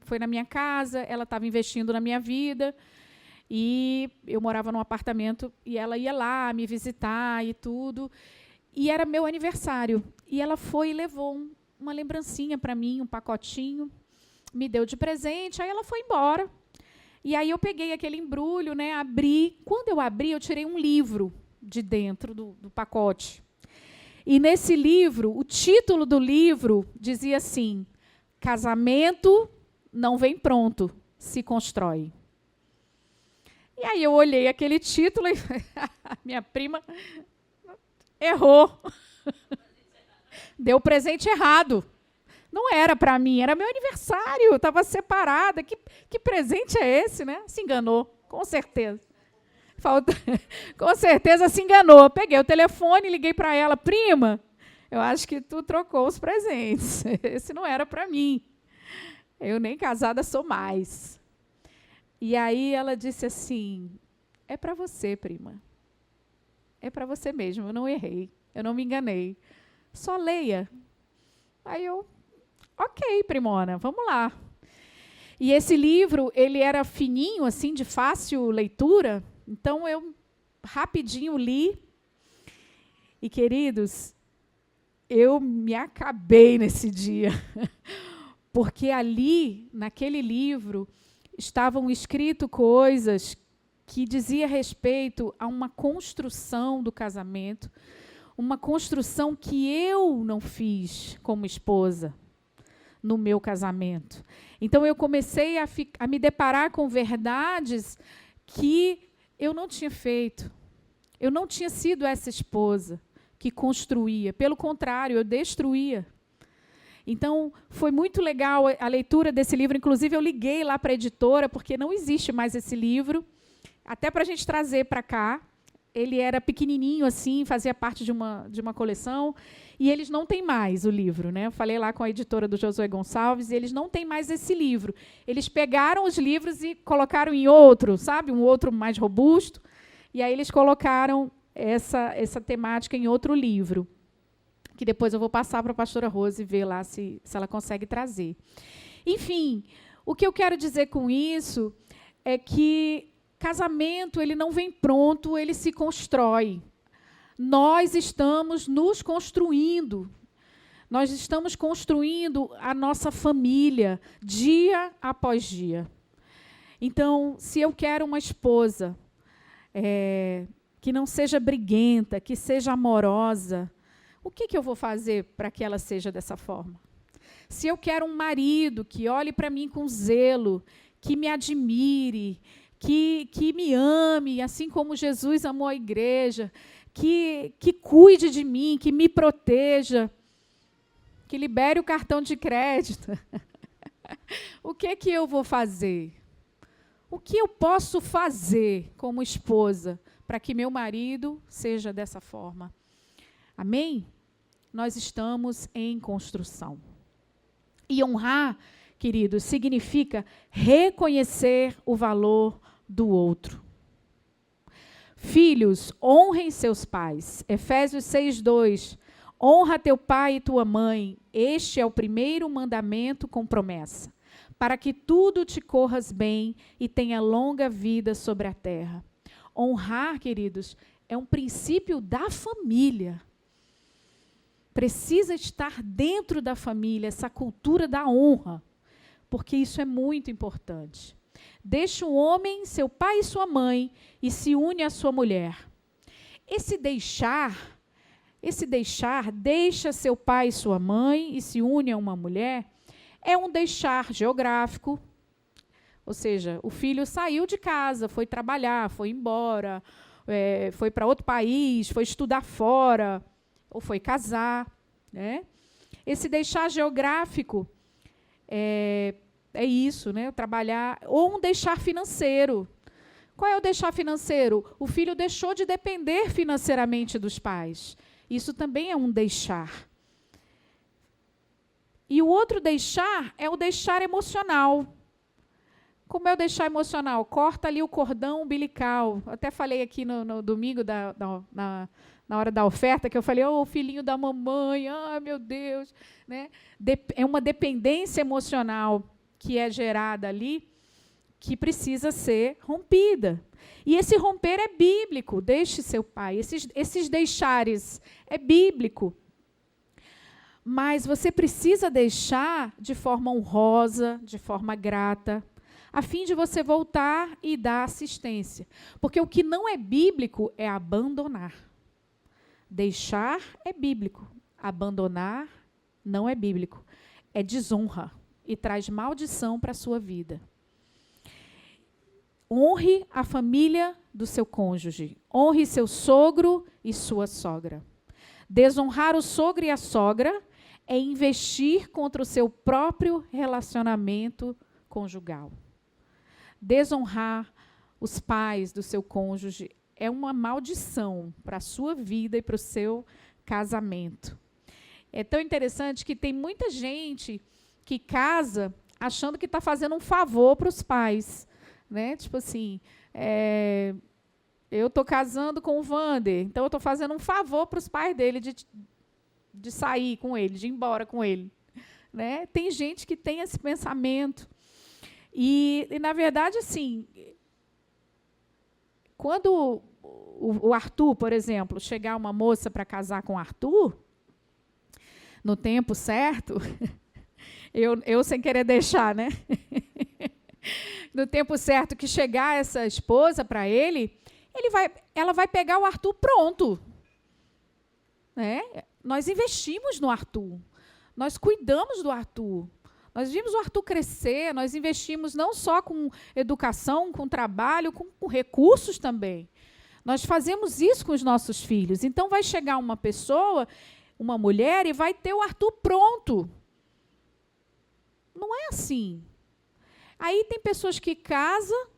Foi na minha casa, ela estava investindo na minha vida, e eu morava num apartamento, e ela ia lá me visitar e tudo, e era meu aniversário. E ela foi e levou uma lembrancinha para mim, um pacotinho, me deu de presente, aí ela foi embora. E aí eu peguei aquele embrulho, né, abri. Quando eu abri, eu tirei um livro de dentro do pacote. E nesse livro, o título do livro dizia assim: casamento não vem pronto, se constrói. E aí eu olhei aquele título e minha prima errou. Deu o presente errado. Não era para mim, era meu aniversário, eu estava separada. Que presente é esse, né? Se enganou, com certeza. Com certeza se enganou. Peguei o telefone, liguei para ela, prima, eu acho que tu trocou os presentes. Esse não era para mim. Eu nem casada sou mais. E aí ela disse assim, é para você, prima. É para você mesmo, eu não errei, eu não me enganei. Só leia. Aí eu, ok, primona, vamos lá. E esse livro, ele era fininho, assim, de fácil leitura. Então, eu rapidinho li. E, queridos, eu me acabei nesse dia. Porque ali, naquele livro, estavam escritas coisas que diziam respeito a uma construção do casamento, uma construção que eu não fiz como esposa no meu casamento. Então, eu comecei a me deparar com verdades que eu não tinha feito. Eu não tinha sido essa esposa que construía. Pelo contrário, eu destruía. Então, foi muito legal a leitura desse livro. Inclusive, eu liguei lá para a editora, porque não existe mais esse livro, até para a gente trazer para cá. Ele era pequenininho, assim, fazia parte de uma coleção, e eles não têm mais o livro, né? Eu falei lá com a editora do Josué Gonçalves, e eles não têm mais esse livro. Eles pegaram os livros e colocaram em outro, sabe? Um outro mais robusto, e aí eles colocaram essa temática em outro livro, que depois eu vou passar para a pastora Rose ver lá se ela consegue trazer. Enfim, o que eu quero dizer com isso é que casamento, ele não vem pronto, ele se constrói. Nós estamos nos construindo. Nós estamos construindo a nossa família, dia após dia. Então, se eu quero uma esposa que não seja briguenta, que seja amorosa, o que eu vou fazer para que ela seja dessa forma? Se eu quero um marido que olhe para mim com zelo, que me admire, que me ame, assim como Jesus amou a igreja, que cuide de mim, que me proteja, que libere o cartão de crédito. O que eu vou fazer? O que eu posso fazer como esposa para que meu marido seja dessa forma? Amém? Nós estamos em construção. E honrar, queridos, significa reconhecer o valor do outro. Filhos, honrem seus pais. Efésios 6:2. Honra teu pai e tua mãe. Este é o primeiro mandamento com promessa, para que tudo te corras bem e tenha longa vida sobre a terra. Honrar, queridos, é um princípio da família. Precisa estar dentro da família, essa cultura da honra, porque isso é muito importante. Deixa o homem, seu pai e sua mãe, e se une à sua mulher. Esse deixar, deixa seu pai e sua mãe e se une a uma mulher, é um deixar geográfico. Ou seja, o filho saiu de casa, foi trabalhar, foi embora, foi para outro país, foi estudar fora, ou foi casar, né? Esse deixar geográfico é isso, né? Trabalhar, ou um deixar financeiro. Qual é o deixar financeiro? O filho deixou de depender financeiramente dos pais. Isso também é um deixar. E o outro deixar é o deixar emocional. Como é o deixar emocional? Corta ali o cordão umbilical. Até falei aqui no domingo, na hora da oferta, que eu falei, o filhinho da mamãe, meu Deus. Né? É uma dependência emocional que é gerada ali, que precisa ser rompida. E esse romper é bíblico. Deixe seu pai. Esses deixares é bíblico. Mas você precisa deixar de forma honrosa, de forma grata, a fim de você voltar e dar assistência. Porque o que não é bíblico é abandonar. Deixar é bíblico. Abandonar não é bíblico. É desonra e traz maldição para a sua vida. Honre a família do seu cônjuge. Honre seu sogro e sua sogra. Desonrar o sogro e a sogra é investir contra o seu próprio relacionamento conjugal. Desonrar os pais do seu cônjuge é uma maldição para a sua vida e para o seu casamento. É tão interessante que tem muita gente que casa achando que está fazendo um favor para os pais, né? Tipo assim, eu estou casando com o Wander, então eu estou fazendo um favor para os pais dele de sair com ele, de ir embora com ele. Né? Tem gente que tem esse pensamento. E na verdade, assim, quando o Arthur, por exemplo, chegar uma moça para casar com o Arthur, no tempo certo, eu sem querer deixar, né? No tempo certo que chegar essa esposa para ele, ela vai pegar o Arthur pronto. Né? Nós investimos no Arthur. Nós cuidamos do Arthur. Nós vimos o Arthur crescer, nós investimos não só com educação, com trabalho, com recursos também. Nós fazemos isso com os nossos filhos. Então, vai chegar uma pessoa, uma mulher, e vai ter o Arthur pronto. Não é assim. Aí tem pessoas que casam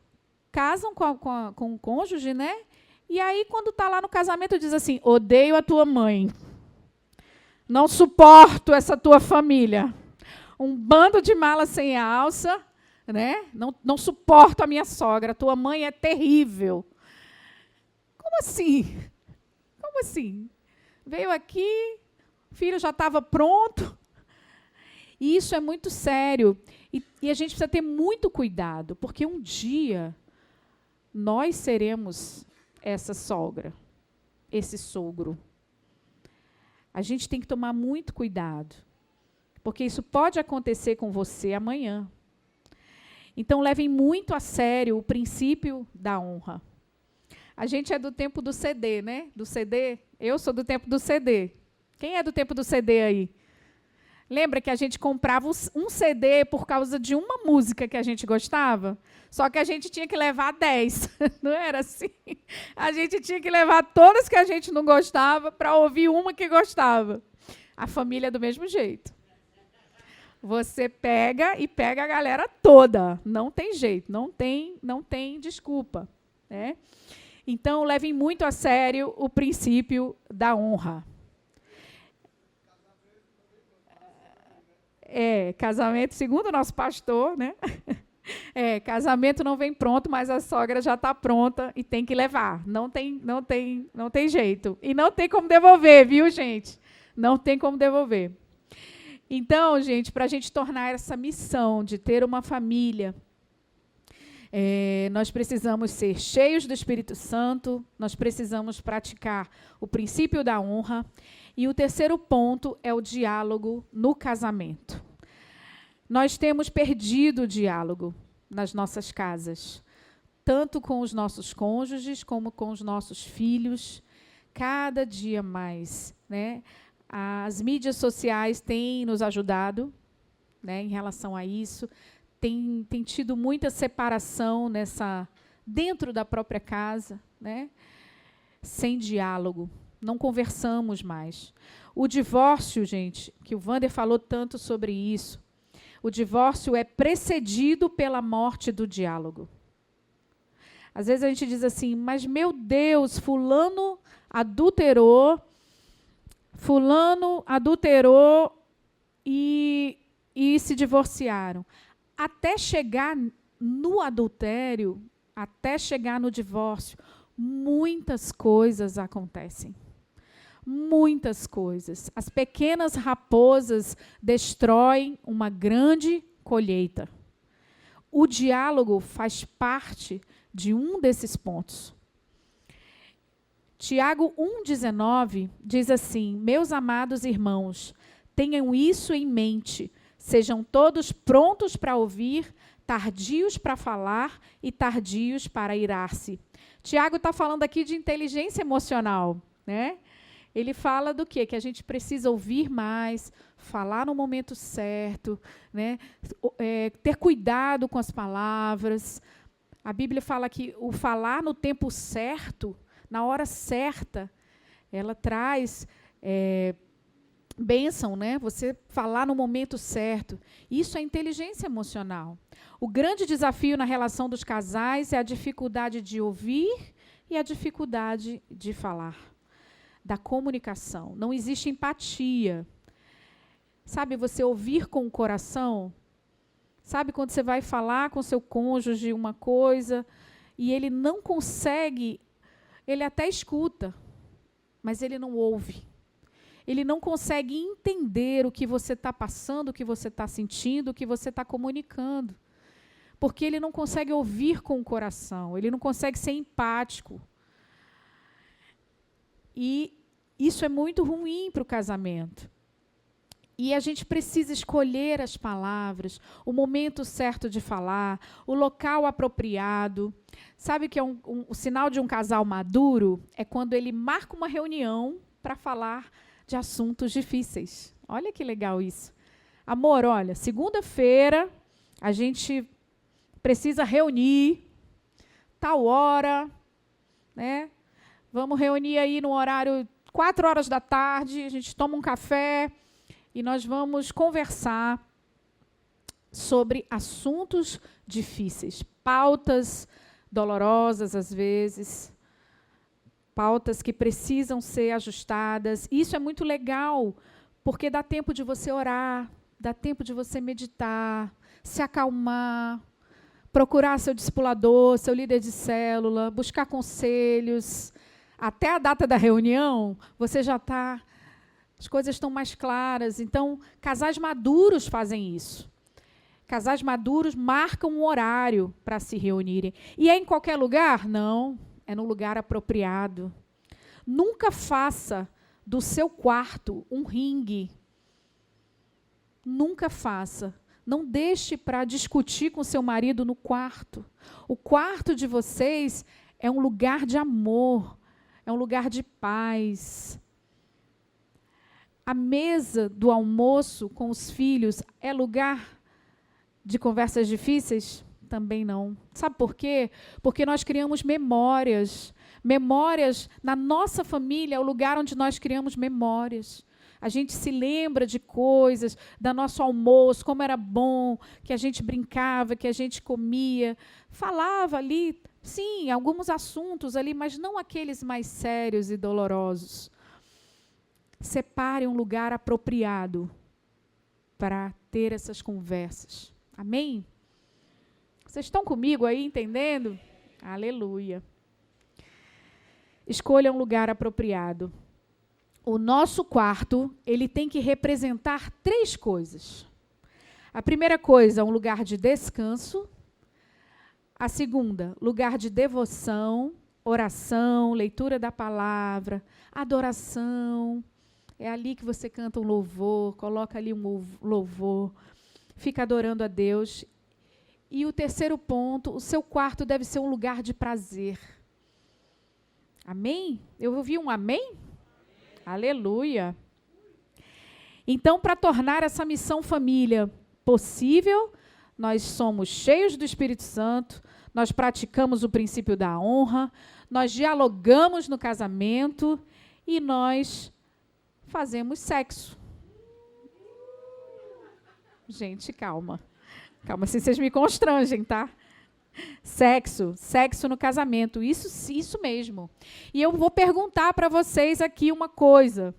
com o cônjuge, né? E aí, quando está lá no casamento, diz assim, odeio a tua mãe. Não suporto essa tua família. Um bando de mala sem alça, né? Não suporto a minha sogra. A tua mãe é terrível. Como assim? Como assim? Veio aqui, o filho já estava pronto. E isso é muito sério. E a gente precisa ter muito cuidado, porque um dia nós seremos essa sogra, esse sogro. A gente tem que tomar muito cuidado, porque isso pode acontecer com você amanhã. Então, levem muito a sério o princípio da honra. A gente é do tempo do CD, né? Do CD. Eu sou do tempo do CD. Quem é do tempo do CD aí? Lembra que a gente comprava um CD por causa de uma música que a gente gostava? Só que a gente tinha que levar 10. Não era assim? A gente tinha que levar todas que a gente não gostava para ouvir uma que gostava. A família é do mesmo jeito. Você pega a galera toda. Não tem jeito, não tem desculpa. Né? Então, levem muito a sério o princípio da honra. Casamento, segundo o nosso pastor, né? Casamento não vem pronto, mas a sogra já está pronta e tem que levar. Não tem jeito. E não tem como devolver, viu, gente? Não tem como devolver. Então, gente, para a gente tornar essa missão de ter uma família, nós precisamos ser cheios do Espírito Santo, nós precisamos praticar o princípio da honra. E o terceiro ponto é o diálogo no casamento. Nós temos perdido o diálogo nas nossas casas, tanto com os nossos cônjuges como com os nossos filhos, cada dia mais. Né? As mídias sociais têm nos ajudado, né, em relação a isso, tem tido muita separação dentro da própria casa, né? Sem diálogo. Não conversamos mais. O divórcio, gente, que o Wander falou tanto sobre isso, o divórcio é precedido pela morte do diálogo. Às vezes a gente diz assim, mas meu Deus, fulano adulterou e se divorciaram. Até chegar no adultério, até chegar no divórcio, muitas coisas acontecem. Muitas coisas. As pequenas raposas destroem uma grande colheita. O diálogo faz parte de um desses pontos. Tiago 1,19 diz assim, meus amados irmãos, tenham isso em mente, sejam todos prontos para ouvir, tardios para falar e tardios para irar-se. Tiago está falando aqui de inteligência emocional, né? Ele fala do quê? Que a gente precisa ouvir mais, falar no momento certo, né? Ter cuidado com as palavras. A Bíblia fala que o falar no tempo certo, na hora certa, ela traz bênção, né? Você falar no momento certo. Isso é inteligência emocional. O grande desafio na relação dos casais é a dificuldade de ouvir e a dificuldade de falar, da comunicação. Não existe empatia. Sabe, você ouvir com o coração. Sabe quando você vai falar com seu cônjuge uma coisa e ele não consegue, ele até escuta, mas ele não ouve. Ele não consegue entender o que você está passando, o que você está sentindo, o que você está comunicando. Porque ele não consegue ouvir com o coração, ele não consegue ser empático. E isso é muito ruim para o casamento. E a gente precisa escolher as palavras, o momento certo de falar, o local apropriado. Sabe que é o sinal de um casal maduro? É quando ele marca uma reunião para falar de assuntos difíceis. Olha que legal isso. Amor, olha, segunda-feira a gente precisa reunir, tal hora, né? Vamos reunir aí no horário 4 horas da tarde, a gente toma um café e nós vamos conversar sobre assuntos difíceis, pautas dolorosas às vezes, pautas que precisam ser ajustadas. Isso é muito legal, porque dá tempo de você orar, dá tempo de você meditar, se acalmar, procurar seu discipulador, seu líder de célula, buscar conselhos. Até a data da reunião, você já está... As coisas estão mais claras. Então, casais maduros fazem isso. Casais maduros marcam um horário para se reunirem. E é em qualquer lugar? Não. É no lugar apropriado. Nunca faça do seu quarto um ringue. Nunca faça. Não deixe para discutir com seu marido no quarto. O quarto de vocês é um lugar de amor, é um lugar de paz. A mesa do almoço com os filhos é lugar de conversas difíceis? Também não. Sabe por quê? Porque nós criamos memórias. Memórias na nossa família é o lugar onde nós criamos memórias. A gente se lembra de coisas, do nosso almoço, como era bom, que a gente brincava, que a gente comia. Falava ali, sim, alguns assuntos ali, mas não aqueles mais sérios e dolorosos. Separe um lugar apropriado para ter essas conversas. Amém? Vocês estão comigo aí, entendendo? Aleluia. Escolha um lugar apropriado. O nosso quarto, ele tem que representar 3 coisas. A primeira coisa, um lugar de descanso. A segunda, lugar de devoção, oração, leitura da palavra, adoração. É ali que você canta um louvor, coloca ali um louvor, fica adorando a Deus. E o terceiro ponto, o seu quarto deve ser um lugar de prazer. Amém? Eu ouvi um amém? Aleluia. Então, para tornar essa missão família possível, nós somos cheios do Espírito Santo, nós praticamos o princípio da honra, nós dialogamos no casamento e nós fazemos sexo. Gente, calma. Calma, se vocês me constrangem, tá? Sexo no casamento, isso mesmo. E eu vou perguntar para vocês aqui uma coisa.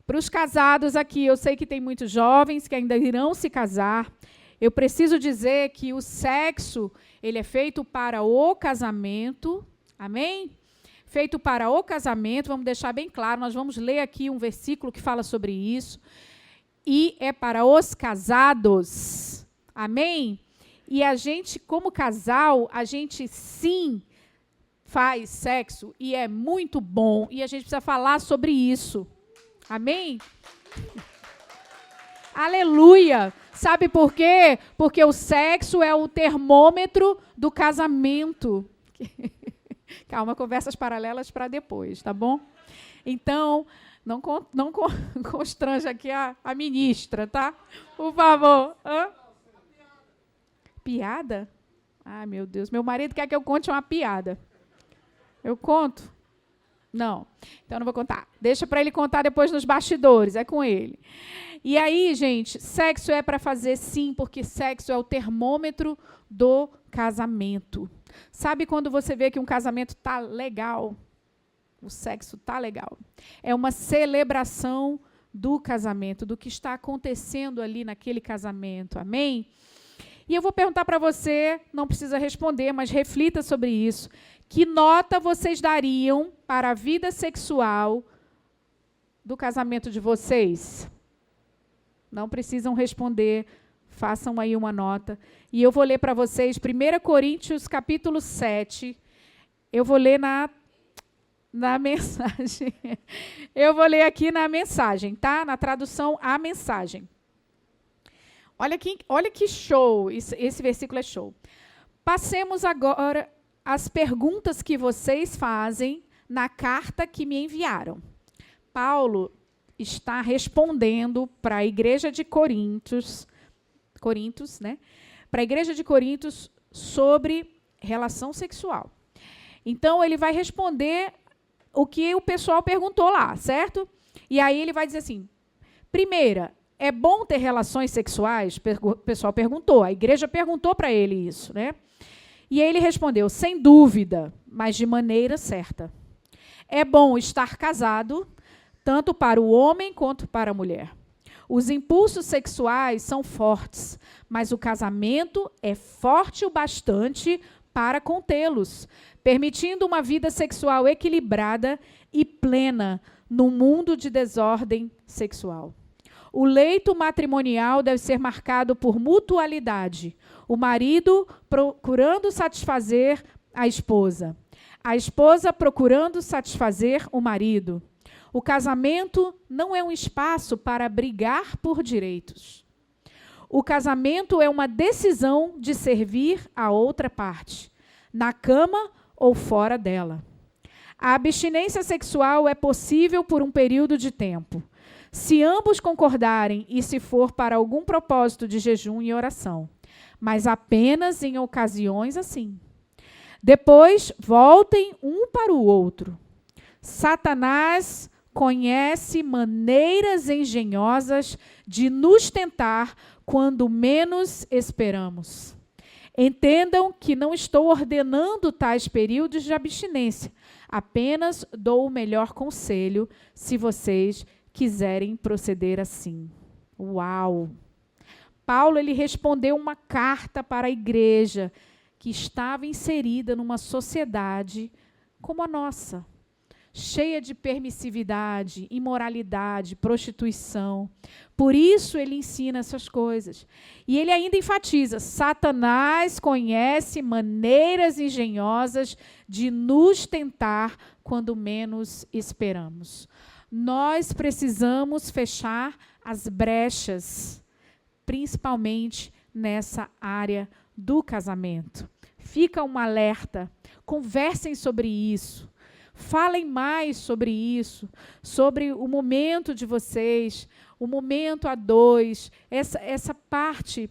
Para os casados aqui, eu sei que tem muitos jovens que ainda irão se casar. Eu preciso dizer que o sexo, ele é feito para o casamento. Amém? Feito para o casamento, vamos deixar bem claro, nós vamos ler aqui um versículo que fala sobre isso. E é para os casados. Amém? E a gente, como casal, a gente sim faz sexo e é muito bom. E a gente precisa falar sobre isso. Amém? Aleluia! Sabe por quê? Porque o sexo é o termômetro do casamento. Calma, conversas paralelas para depois, tá bom? Então, não constranja aqui a ministra, tá? Por favor. Hã? Piada? Ai, meu Deus. Meu marido quer que eu conte uma piada. Eu conto? Não. Então, eu não vou contar. Deixa para ele contar depois nos bastidores. É com ele. E aí, gente, sexo é para fazer sim, porque sexo é o termômetro do casamento. Sabe quando você vê que um casamento tá legal? O sexo tá legal. É uma celebração do casamento, do que está acontecendo ali naquele casamento. Amém? E eu vou perguntar para você, não precisa responder, mas reflita sobre isso. Que nota vocês dariam para a vida sexual do casamento de vocês? Não precisam responder, façam aí uma nota. E eu vou ler para vocês 1 Coríntios, capítulo 7. Eu vou ler na mensagem. Eu vou ler aqui na mensagem, tá? Na tradução A Mensagem. Olha que show, esse versículo é show. Passemos agora às perguntas que vocês fazem na carta que me enviaram. Paulo está respondendo para a igreja de Corintos, né? Para a igreja de Corintos sobre relação sexual. Então, ele vai responder o que o pessoal perguntou lá, certo? E aí ele vai dizer assim, primeira, é bom ter relações sexuais? O pessoal perguntou, a igreja perguntou para ele isso, né? E aí ele respondeu, sem dúvida, mas de maneira certa. É bom estar casado, tanto para o homem quanto para a mulher. Os impulsos sexuais são fortes, mas o casamento é forte o bastante para contê-los, permitindo uma vida sexual equilibrada e plena num mundo de desordem sexual. O leito matrimonial deve ser marcado por mutualidade. O marido procurando satisfazer a esposa procurando satisfazer o marido. O casamento não é um espaço para brigar por direitos. O casamento é uma decisão de servir a outra parte, na cama ou fora dela. A abstinência sexual é possível por um período de tempo, se ambos concordarem e se for para algum propósito de jejum e oração, mas apenas em ocasiões assim. Depois, voltem um para o outro. Satanás conhece maneiras engenhosas de nos tentar quando menos esperamos. Entendam que não estou ordenando tais períodos de abstinência, apenas dou o melhor conselho se vocês quiserem proceder assim. Uau! Paulo ele respondeu uma carta para a igreja que estava inserida numa sociedade como a nossa, cheia de permissividade, imoralidade, prostituição. Por isso ele ensina essas coisas. E ele ainda enfatiza, Satanás conhece maneiras engenhosas de nos tentar quando menos esperamos. Nós precisamos fechar as brechas, principalmente nessa área do casamento. Fica um alerta, conversem sobre isso, falem mais sobre isso, sobre o momento de vocês, o momento a dois, essa parte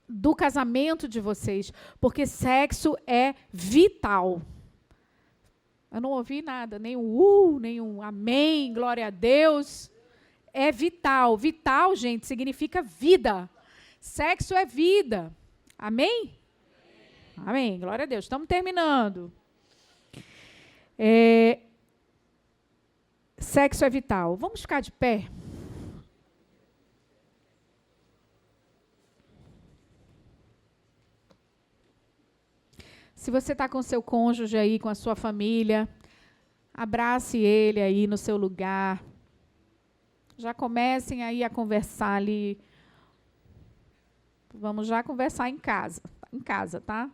do casamento de vocês, porque sexo é vital. Eu não ouvi nada, nem um amém, glória a Deus. É vital. Vital, gente, significa vida. Sexo é vida. Amém? Amém. Glória a Deus. Estamos terminando. Sexo é vital. Vamos ficar de pé? Se você está com seu cônjuge aí, com a sua família, abrace ele aí no seu lugar. Já comecem aí a conversar ali. Vamos já conversar em casa, tá?